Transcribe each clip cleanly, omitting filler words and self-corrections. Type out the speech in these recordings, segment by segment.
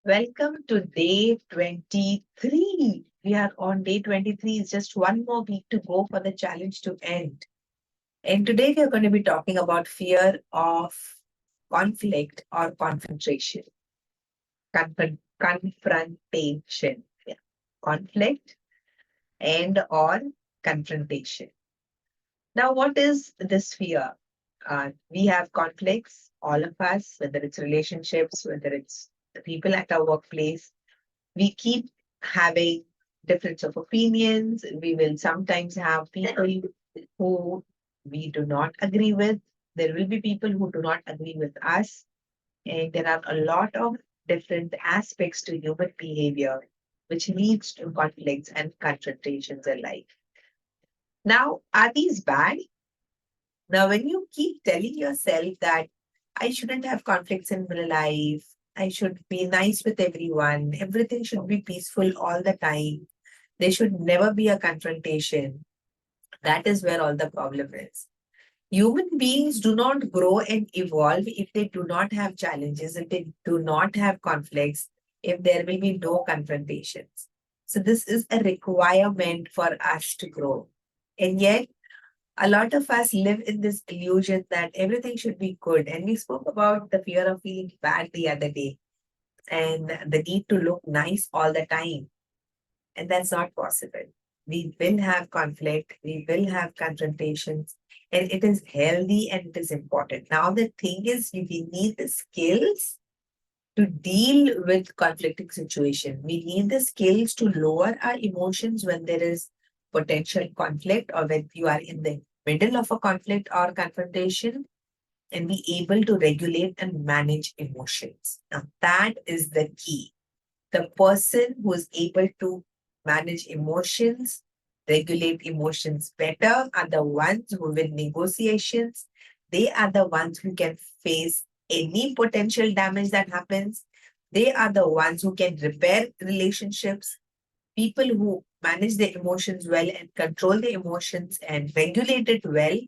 Welcome to day 23. We are on day 23. It's just one more week to go for the challenge to end. And today we are going to be talking about fear of conflict or confrontation. Confrontation. Yeah. Conflict and or confrontation. Now, what is this fear? We have conflicts, all of us, whether it's relationships, whether it's the people at our workplace. We keep having difference of opinions. We will sometimes have people who we do not agree with. There will be people who do not agree with us. And there are a lot of different aspects to human behavior which leads to conflicts and confrontations in life. Now, are these bad? Now, when you keep telling yourself that I shouldn't have conflicts in my life, I should be nice with everyone, everything should be peaceful all the time, there should never be a confrontation, that is where all the problem is. Human beings do not grow and evolve if they do not have challenges, if they do not have conflicts, if there will be no confrontations. So, this is a requirement for us to grow. And yet, a lot of us live in this illusion that everything should be good. And we spoke about the fear of feeling bad the other day and the need to look nice all the time. And that's not possible. We will have conflict, we will have confrontations, and it is healthy and it is important. Now, the thing is, we need the skills to deal with conflicting situation. We need the skills to lower our emotions when there is potential conflict or when you are in the middle of a conflict or confrontation and be able to regulate and manage emotions. Now, that is the key. The person who is able to manage emotions, regulate emotions better are the ones who win negotiations. They are the ones who can face any potential damage that happens. They are the ones who can repair relationships. People who manage their emotions well and control their emotions and regulate it well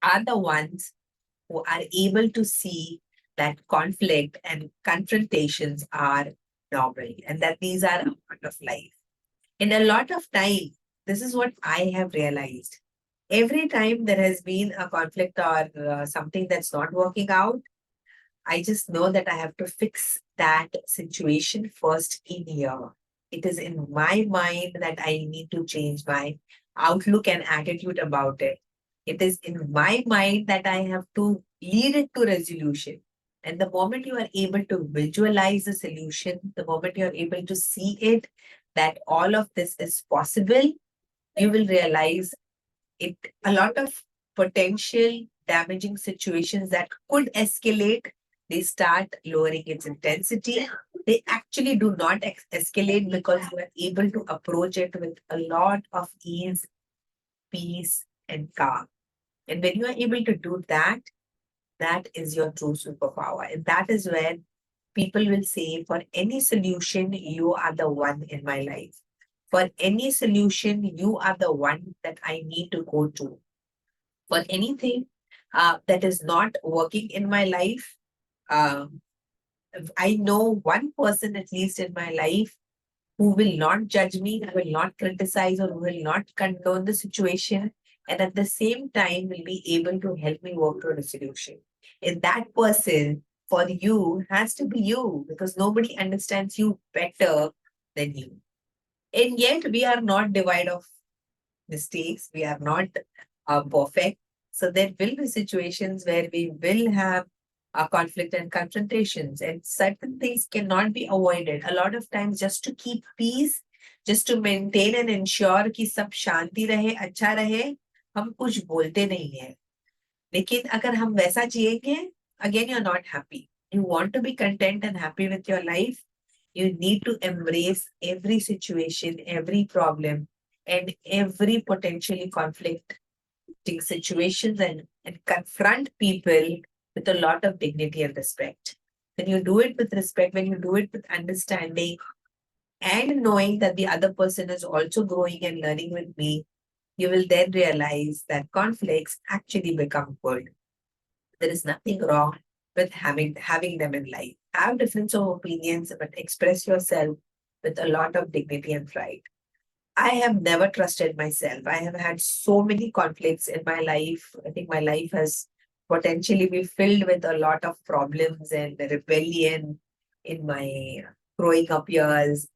are the ones who are able to see that conflict and confrontations are normal and that these are a part of life. And a lot of time, this is what I have realized. Every time there has been a conflict or something that's not working out, I just know that I have to fix that situation first in here. It is in my mind that I need to change my outlook and attitude about it. It is in my mind that I have to lead it to resolution. And the moment you are able to visualize the solution, the moment you are able to see it, that all of this is possible, you will realize it a lot of potential damaging situations that could escalate, they start lowering its intensity. They actually do not escalate because you are able to approach it with a lot of ease, peace, and calm. And when you are able to do that, that is your true superpower. And that is where people will say, for any solution, you are the one in my life. For any solution, you are the one that I need to go to. For anything that is not working in my life, um, I know one person at least in my life who will not judge me, who will not criticize, or who will not condone the situation, and at the same time will be able to help me work toward a solution. And that person for you has to be you because nobody understands you better than you. And yet we are not devoid of mistakes. We are not perfect. So there will be situations where we will have a conflict and confrontations, and certain things cannot be avoided. A lot of times, just to keep peace, just to maintain and ensure कि सब शांति रहे, अच्छा रहे, हम कुछ बोलते नहीं है. लेकिन अगर हम वैसा जिएंगे, again you're not happy. You want to be content and happy with your life. You need to embrace every situation, every problem, and every potentially conflicting situations and confront people with a lot of dignity and respect. When you do it with respect, when you do it with understanding and knowing that the other person is also growing and learning with me, you will then realize that conflicts actually become good. There is nothing wrong with having them in life. have difference of opinions, but express yourself with a lot of dignity and pride. I have never trusted myself. I have had so many conflicts in my life. I think my life has potentially been filled with a lot of problems and rebellion in my growing up years,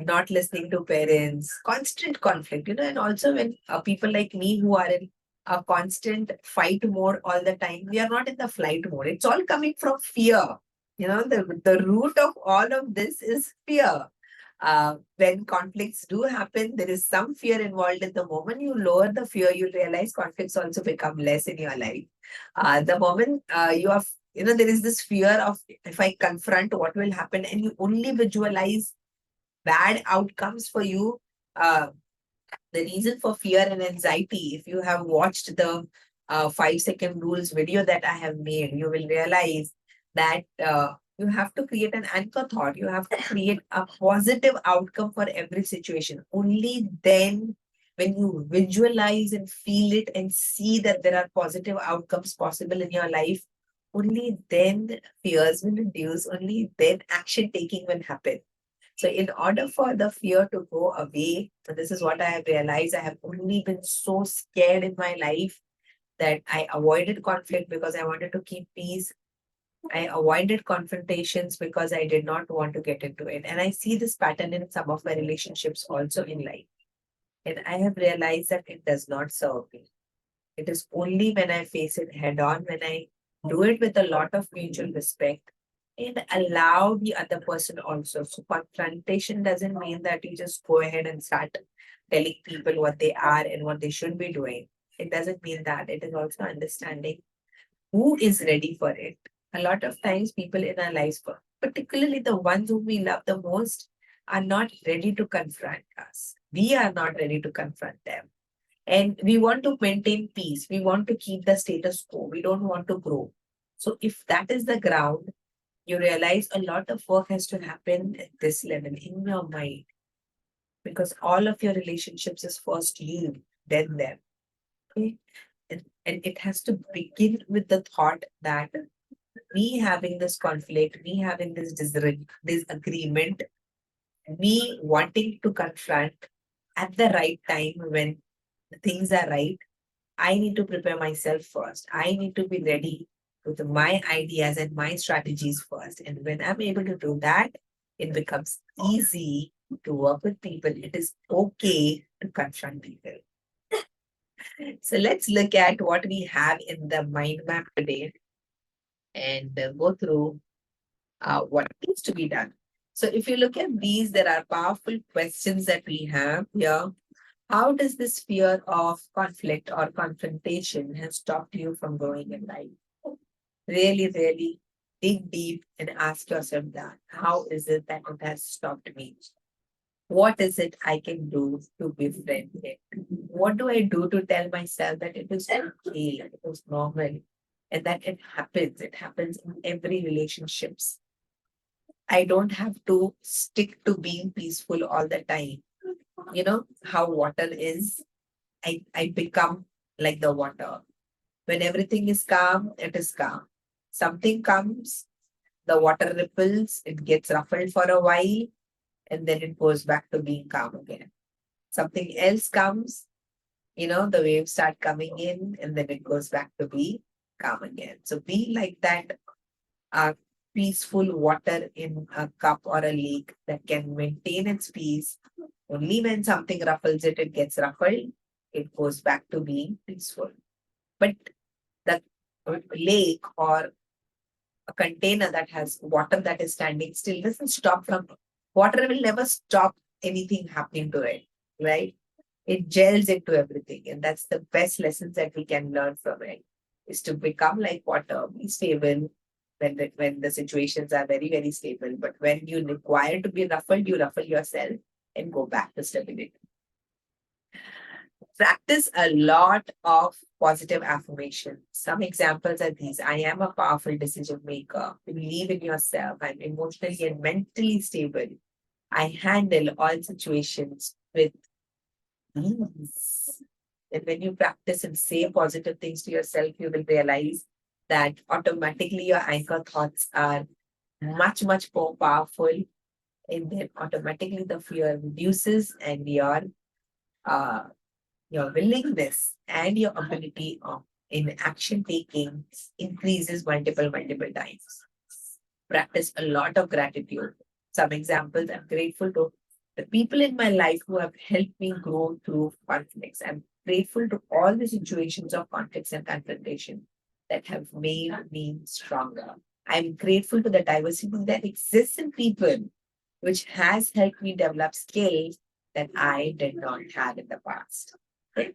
not listening to parents, constant conflict, and also when people like me who are in a constant fight mode all the time, we are not in the flight mode. It's all coming from fear. The root of all of this is fear. When conflicts do happen, there is some fear involved. In the moment you lower the fear, you realize conflicts also become less in your life. The moment you have, there is this fear of if I confront, what will happen, and you only visualize bad outcomes for you. The reason for fear and anxiety, if you have watched the 5-second rules video that I have made, you will realize that you have to create an anchor thought. You have to create a positive outcome for every situation. Only then, when you visualize and feel it and see that there are positive outcomes possible in your life, only then fears will reduce, only then action taking will happen. So, in order for the fear to go away, and this is what I have realized, I have only been so scared in my life that I avoided conflict because I wanted to keep peace. I avoided confrontations because I did not want to get into it. And I see this pattern in some of my relationships also in life. And I have realized that it does not serve me. It is only when I face it head on, when I do it with a lot of mutual respect and allow the other person also. So confrontation doesn't mean that you just go ahead and start telling people what they are and what they should be doing. It doesn't mean that. It is also understanding who is ready for it. A lot of times people in our lives, particularly the ones whom we love the most, are not ready to confront us. We are not ready to confront them. And we want to maintain peace. We want to keep the status quo. We don't want to grow. So if that is the ground, you realize a lot of work has to happen at this level in your mind, because all of your relationships is first you, then them. Okay? And it has to begin with the thought that me having this conflict, me having this disagreement, me wanting to confront at the right time when things are right, I need to prepare myself first. I need to be ready with my ideas and my strategies first. And when I'm able to do that, it becomes easy to work with people. It is okay to confront people. So let's look at what we have in the mind map today and go through what needs to be done. So if you look at these, there are powerful questions that we have here. How does this fear of conflict or confrontation has stopped you from growing in life? Really, really dig deep and ask yourself that. How is it that it has stopped me? What is it I can do to befriend it? What do I do to tell myself that it is okay, it is normal, and that it happens? It happens in every relationships. I don't have to stick to being peaceful all the time. You know how water is? I become like the water. When everything is calm, it is calm. Something comes, the water ripples, it gets ruffled for a while, and then it goes back to being calm again. Something else comes, the waves start coming in, and then it goes back to be calm again. So be like that peaceful water in a cup or a lake that can maintain its peace. Only when something ruffles it, it gets ruffled, it goes back to being peaceful. But the lake or a container that has water that is standing still doesn't stop from, water will never stop anything happening to it, right? It gels into everything. And that's the best lessons that we can learn from it, is to become like water, be stable when the situations are very, very stable. But when you require to be ruffled, you ruffle yourself and go back to stability. Practice a lot of positive affirmation. Some examples are these: I am a powerful decision maker. Believe in yourself. I'm emotionally and mentally stable. I handle all situations with ease. And when you practice and say positive things to yourself, you will realize that automatically your anchor thoughts are much, much more powerful, and then automatically the fear reduces and uh, your willingness and your ability of in action taking increases multiple times. Practice a lot of gratitude. Some examples: I'm grateful to the people in my life who have helped me grow through conflicts. I'm grateful to all the situations of conflicts and confrontation that have made me stronger. I'm grateful to the diversity that exists in people, which has helped me develop skills that I did not have in the past. Right?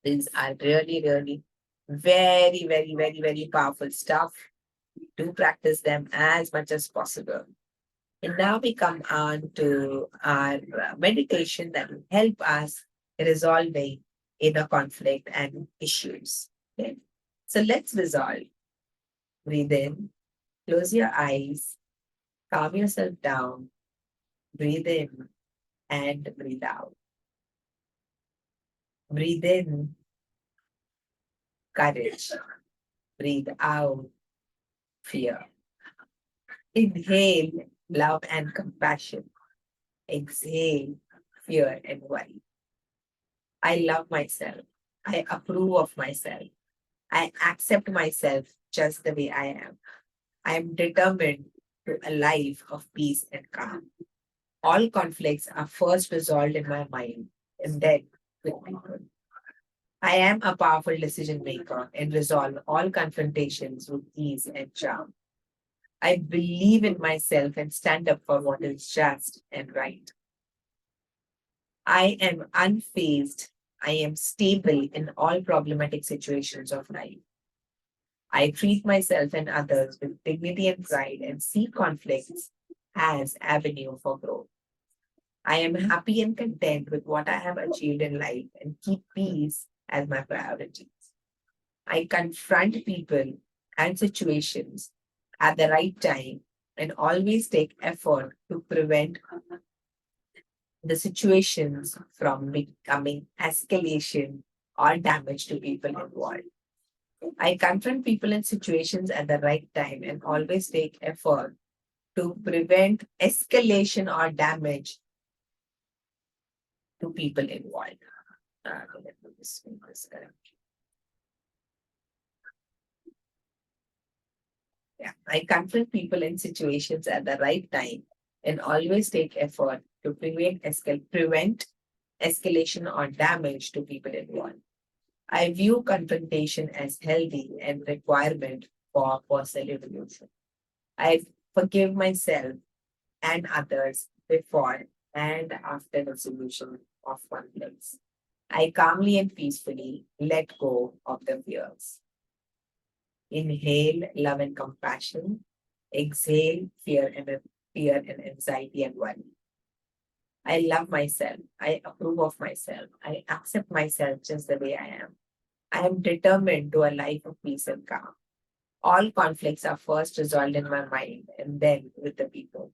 These are really very powerful stuff. Do practice them as much as possible. And now we come on to our meditation that will help us resolving inner conflict and issues. Okay? So let's resolve. Breathe in, close your eyes, calm yourself down, breathe in and breathe out. Breathe in, courage. Breathe out, fear. Inhale, love and compassion. Exhale, fear and worry. I love myself. I approve of myself. I accept myself just the way I am. I am determined to a life of peace and calm. All conflicts are first resolved in my mind and then with people. I am a powerful decision maker and resolve all confrontations with ease and charm. I believe in myself and stand up for what is just and right. I am unfazed. I am stable in all problematic situations of life. I treat myself and others with dignity and pride and see conflicts as avenue for growth. I am happy and content with what I have achieved in life and keep peace as my priority. I confront people and situations at the right time and always take effort to prevent the situations from becoming escalation or damage to people involved. I confront people and situations at the right time and always take effort to prevent escalation or damage to people involved. Let me just make this correct. Yeah, I confront people and situations at the right time and always take effort to prevent escalation or damage to people involved. I view confrontation as healthy and requirement for personal evolution. I forgive myself and others before and after resolution of conflicts. I calmly and peacefully let go of the fears. Inhale love and compassion. Exhale fear and anxiety and worry. I love myself. I approve of myself. I accept myself just the way I am. I am determined to a life of peace and calm. All conflicts are first resolved in my mind and then with the people.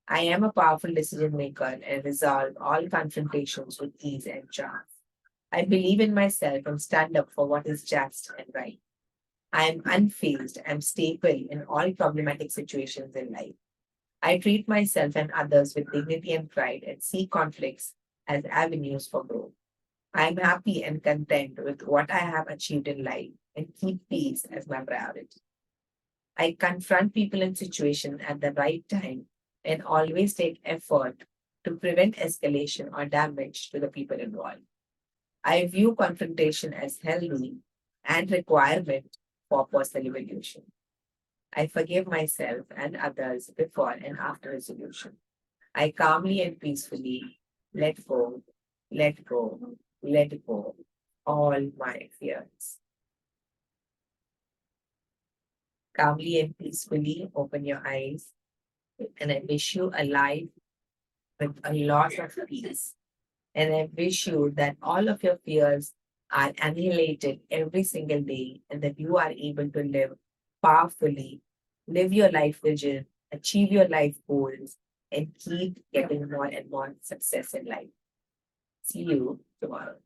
I am a powerful decision maker and resolve all confrontations with ease and charm. I believe in myself and stand up for what is just and right. I am unfazed and stable in all problematic situations in life. I treat myself and others with dignity and pride and see conflicts as avenues for growth. I am happy and content with what I have achieved in life and keep peace as my priority. I confront people and situations at the right time and always take effort to prevent escalation or damage to the people involved. I view confrontation as healthy and requirement for personal evolution. I forgive myself and others before and after resolution. I calmly and peacefully let go, let go, let go all my fears. Calmly and peacefully open your eyes, and I wish you a life with a lot of peace. And I wish you that all of your fears are annihilated every single day and that you are able to live powerfully, live your life vision, achieve your life goals, and keep getting more and more success in life. See you tomorrow.